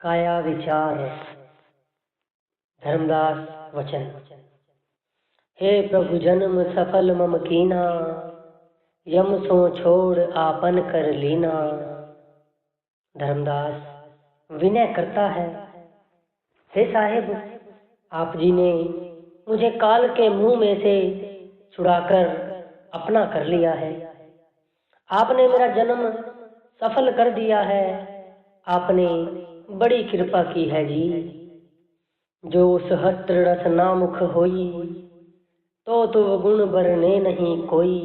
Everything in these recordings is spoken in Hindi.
काया विचार। धर्मदास वचन। हे प्रभु जन्म सफल मम कीना, यम सो छोड़ आपन कर लीना। धर्मदास विनय करता है, हे साहेब, आप जी ने मुझे काल के मुंह में से छुड़ाकर अपना कर लिया है। आपने मेरा जन्म सफल कर दिया है। आपने बड़ी कृपा की है जी। जो सहस्त्र रस नामुख होई, तो गुण बरने नहीं कोई।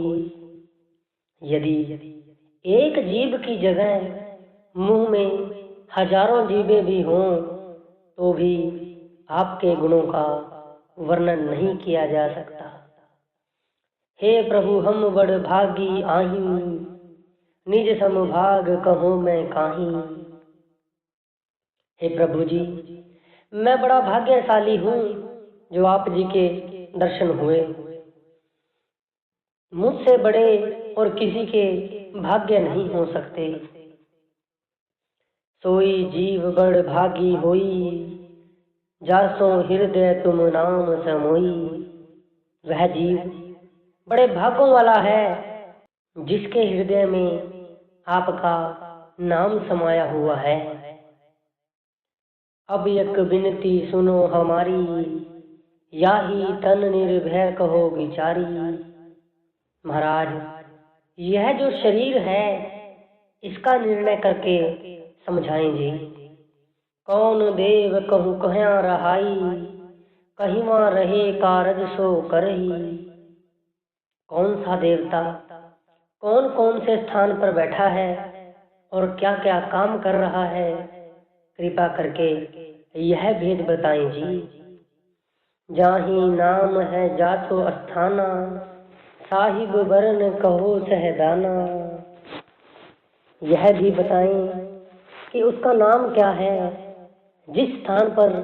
यदि एक जीव की जगह मुंह में हजारों जीवें भी हों, तो भी आपके गुणों का वर्णन नहीं किया जा सकता। हे प्रभु हम बड़ भागी आहीं, निज समभाग कहो मैं काहीं। हे प्रभु जी, मैं बड़ा भाग्यशाली हूँ जो आप जी के दर्शन हुए। मुझसे बड़े और किसी के भाग्य नहीं हो सकते। सोई जीव बड़ भागी होई, जासो हृदय तुम नाम समोई। वह जीव बड़े भागों वाला है जिसके हृदय में आपका नाम समाया हुआ है। अब एक विनती सुनो हमारी, याही तन निर्भय कहो विचारी। महाराज, यह जो शरीर है इसका निर्णय करके समझाएंगे। कौन देव कहूँ कहाँ रहाई, कहीं वहाँ रहे कारज सो करही। कौन सा देवता कौन कौन से स्थान पर बैठा है और क्या क्या काम कर रहा है, कृपा करके यह भेद बताएं जी। जाहि नाम है जासो अस्थाना, साहिब वरण कहो सहदाना। यह भी बताएं कि उसका नाम क्या है, जिस स्थान पर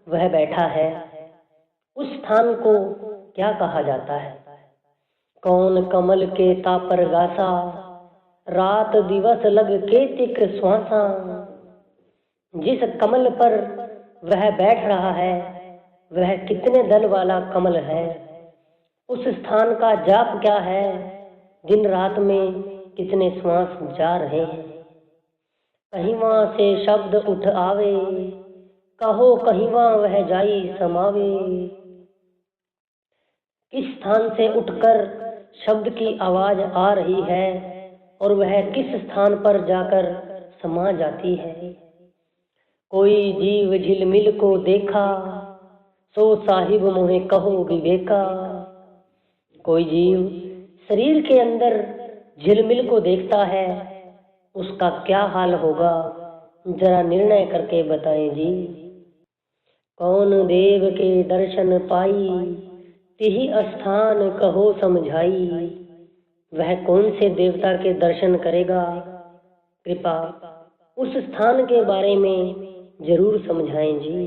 वह बैठा है उस स्थान को क्या कहा जाता है। कौन कमल के तापर गासा, रात दिवस लग के तिक श्वासा। जिस कमल पर वह बैठ रहा है वह कितने दल वाला कमल है, उस स्थान का जाप क्या है, दिन रात में कितने श्वास जा रहे हैं। कहीं वहां से शब्द उठ आवे, कहो कहीं वहां वह जाई समावे। किस स्थान से उठकर शब्द की आवाज आ रही है और वह किस स्थान पर जाकर समा जाती है। कोई जीव झिलमिल को देखा, सो साहिब मोहे कहो विवेका। कोई जीव शरीर के अंदर झिलमिल को देखता है, उसका क्या हाल होगा, जरा निर्णय करके बताएं जी। कौन देव के दर्शन पाई, तिहि स्थान कहो समझाई। वह कौन से देवता के दर्शन करेगा, कृपा उस स्थान के बारे में जरूर समझाएं जी।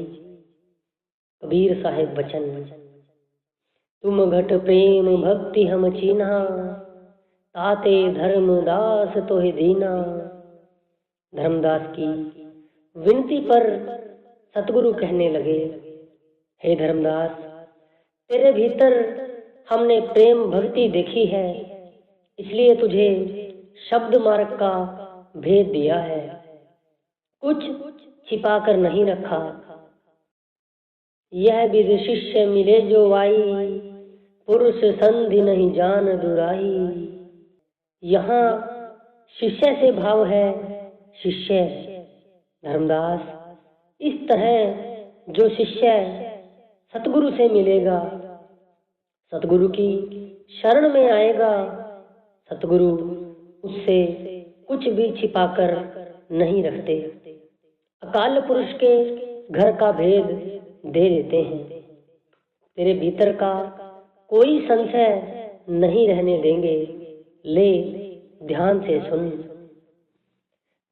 कबीर साहेब वचन। तुम घट प्रेम भक्ति हम चीन्हा, ताते धर्मदास तोहि दीना। धर्मदास की विनती पर सतगुरु कहने लगे, हे धर्मदास, तेरे भीतर हमने प्रेम भक्ति देखी है, इसलिए तुझे शब्द मार्ग का भेद दिया है, कुछ छिपा कर नहीं रखा। यह विध शिष्य मिले जो वाई, पुरुष संधि नहीं जान दुराई। यहाँ शिष्य से भाव है शिष्य। धर्मदास, इस तरह जो शिष्य सतगुरु से मिलेगा, सतगुरु की शरण में आएगा, सतगुरु उससे कुछ भी छिपाकर नहीं रखते। अकाल पुरुष के घर का भेद दे देते हैं। तेरे भीतर का कोई संशय नहीं रहने देंगे। ले ध्यान से सुन।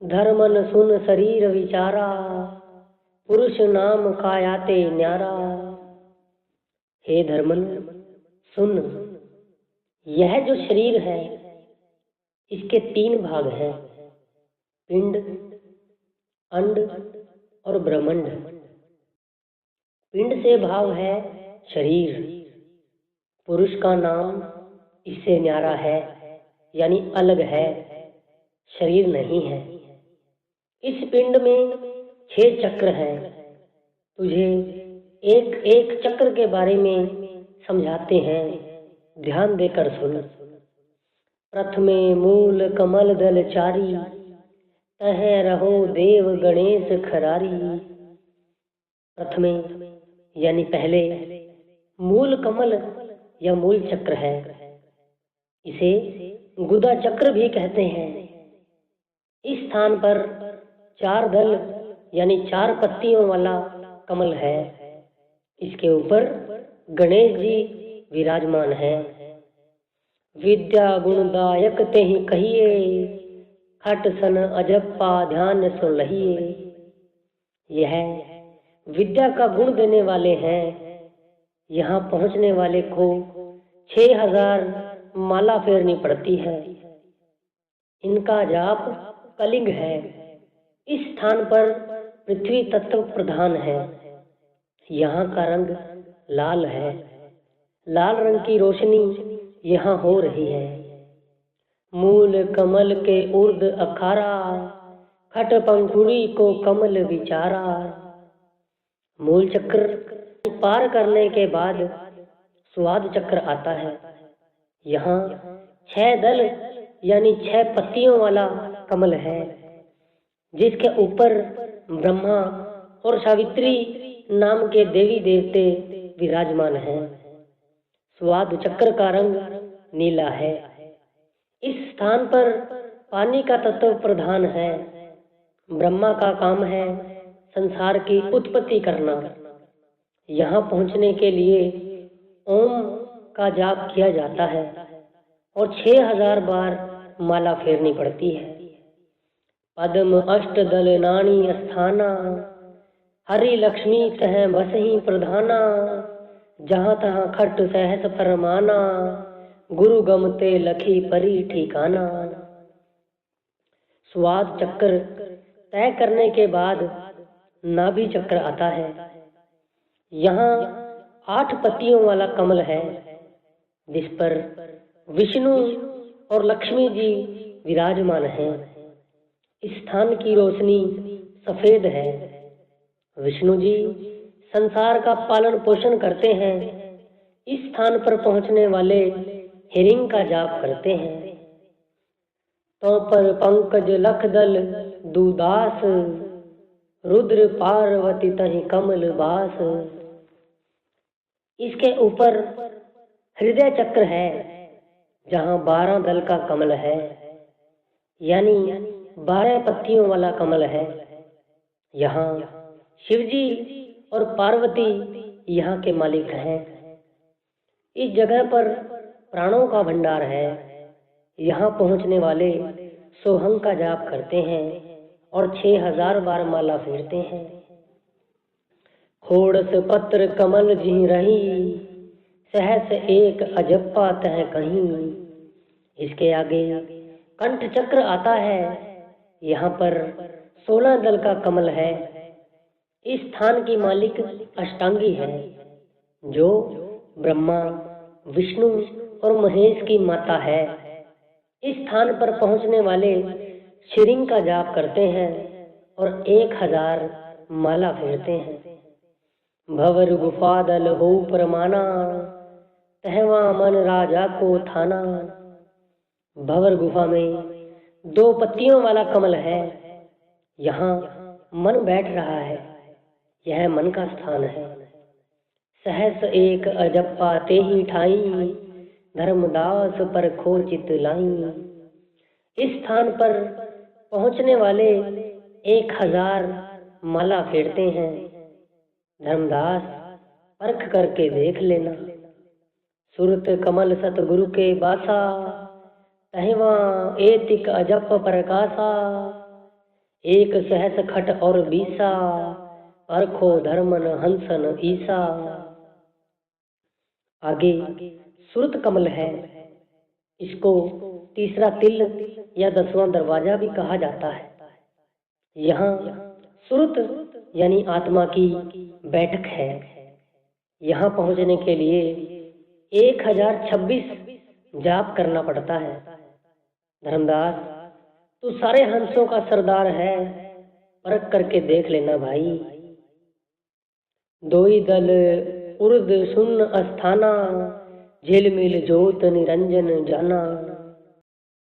धर्मन सुन शरीर विचारा, पुरुष नाम कायाते न्यारा। हे धर्मन सुन, यह जो शरीर है इसके 3 भाग हैं, पिंड, अंड और ब्रह्मांड। पिंड से भाव है शरीर। पुरुष का नाम इससे न्यारा है, यानी अलग है, शरीर नहीं है। इस पिंड में 6 चक्र हैं। तुझे एक एक चक्र के बारे में समझाते हैं, ध्यान देकर सुन। प्रथमे मूल कमल दल चारी, तह रहो देव गणेश खरारी। प्रथमे यानी पहले मूल कमल या मूल चक्र है। इसे गुदा चक्र भी कहते हैं। इस स्थान पर 4 दल यानी 4 पत्तियों वाला कमल है। इसके ऊपर गणेश जी विराजमान है। विद्या गुणदायक ते ही कहिए, खट सन अजप्पा ध्यान सो लहिए। यह विद्या का गुण देने वाले हैं। यहाँ पहुँचने वाले को 6000 माला फेरनी पड़ती है। इनका जाप कलिंग है। इस स्थान पर पृथ्वी तत्व प्रधान है। यहाँ का रंग लाल है। लाल रंग की रोशनी यहाँ हो रही है। मूल कमल के उर्द अखारा, खट पंखुड़ी को कमल विचारा। मूल चक्र पार करने के बाद स्वाद चक्र आता है। यहाँ 6 दल यानी 6 पत्तियों वाला कमल है, जिसके ऊपर ब्रह्मा और सावित्री नाम के देवी देवते विराजमान हैं। स्वाद चक्र का रंग नीला है। इस स्थान पर पानी का तत्व प्रधान है। ब्रह्मा का काम है संसार की उत्पत्ति करना। यहाँ पहुँचने के लिए ओम का जाप किया जाता है और 6000 बार माला फेरनी पड़ती है। पद्म अष्ट दल नानी स्थाना, हरि लक्ष्मी तह बसही प्रधाना। जहाँ तहाँ खट सहस फरमाना, गुरु गमते लखी परी ठिकाना। स्वाद चक्र तय करने के बाद नाभि चक्र आता है। यहाँ 8 पत्तियों वाला कमल है, जिस पर विष्णु और लक्ष्मी जी विराजमान हैं। इस स्थान की रोशनी सफेद है। विष्णु जी संसार का पालन पोषण करते हैं। इस स्थान पर पहुंचने वाले हिरिंग का जाप करते हैं। तो पर पंकज लख दल दुदास, रुद्र पार्वती तहि कमल बास। इसके ऊपर हृदय चक्र है, जहाँ 12 दल का कमल है, यानी 12 पत्तियों वाला कमल है। यहाँ शिवजी और पार्वती यहाँ के मालिक हैं। इस जगह पर प्राणों का भंडार है। यहाँ पहुँचने वाले सोहंग का जाप करते हैं और 6000 बार माला फेरते हैं। खोड़स पत्र कमल जी रही, सहस एक अजप्पा तह कहीं। इसके आगे कंठ चक्र आता है। यहाँ पर 16 दल का कमल है। इस स्थान की मालिक अष्टांगी है, जो ब्रह्मा, विष्णु और महेश की माता है। इस स्थान पर पहुंचने वाले शिरिंग का जाप करते हैं और 1000 माला फेरते हैं। भवर गुफा दल हो परमाना, तहवा मन राजा को थाना। भवर गुफा में 2 पत्तियों वाला कमल है। यहाँ मन बैठ रहा है। यह मन का स्थान है। सहस एक अजप्पा ते ही ठाई, धर्मदास पर खो चित लाई। इस स्थान पर पहुंचने वाले 1000 माला फेरते हैं। धर्मदास परख करके देख लेना। सुरत कमल सतगुरु के बासा, तहिवा एतिक अजप प्रकाशा। एक सहस खट और बीसा, परखो धर्मन हंसन ईसा। आगे सुरत कमल है। इसको तीसरा तिल या 10वां दरवाजा भी कहा जाता है। यहाँ सुरत यानी आत्मा की बैठक है। यहाँ पहुँचने के लिए 1026 जाप करना पड़ता है। धर्मदास, तू सारे हंसों का सरदार है, परख करके देख लेना भाई। दोई दल उर्द सुन अस्थाना, झिलमिल जोत निरंजन जाना।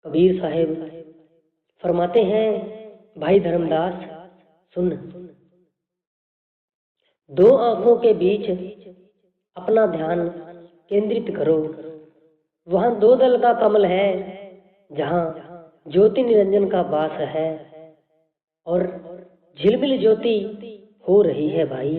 कबीर साहेब फरमाते हैं, भाई धर्मदास सुन, दो आंखों के बीच अपना ध्यान केंद्रित करो। वहां दो दल का कमल है, जहां ज्योति निरंजन का वास है और झिलमिल ज्योति हो रही है भाई।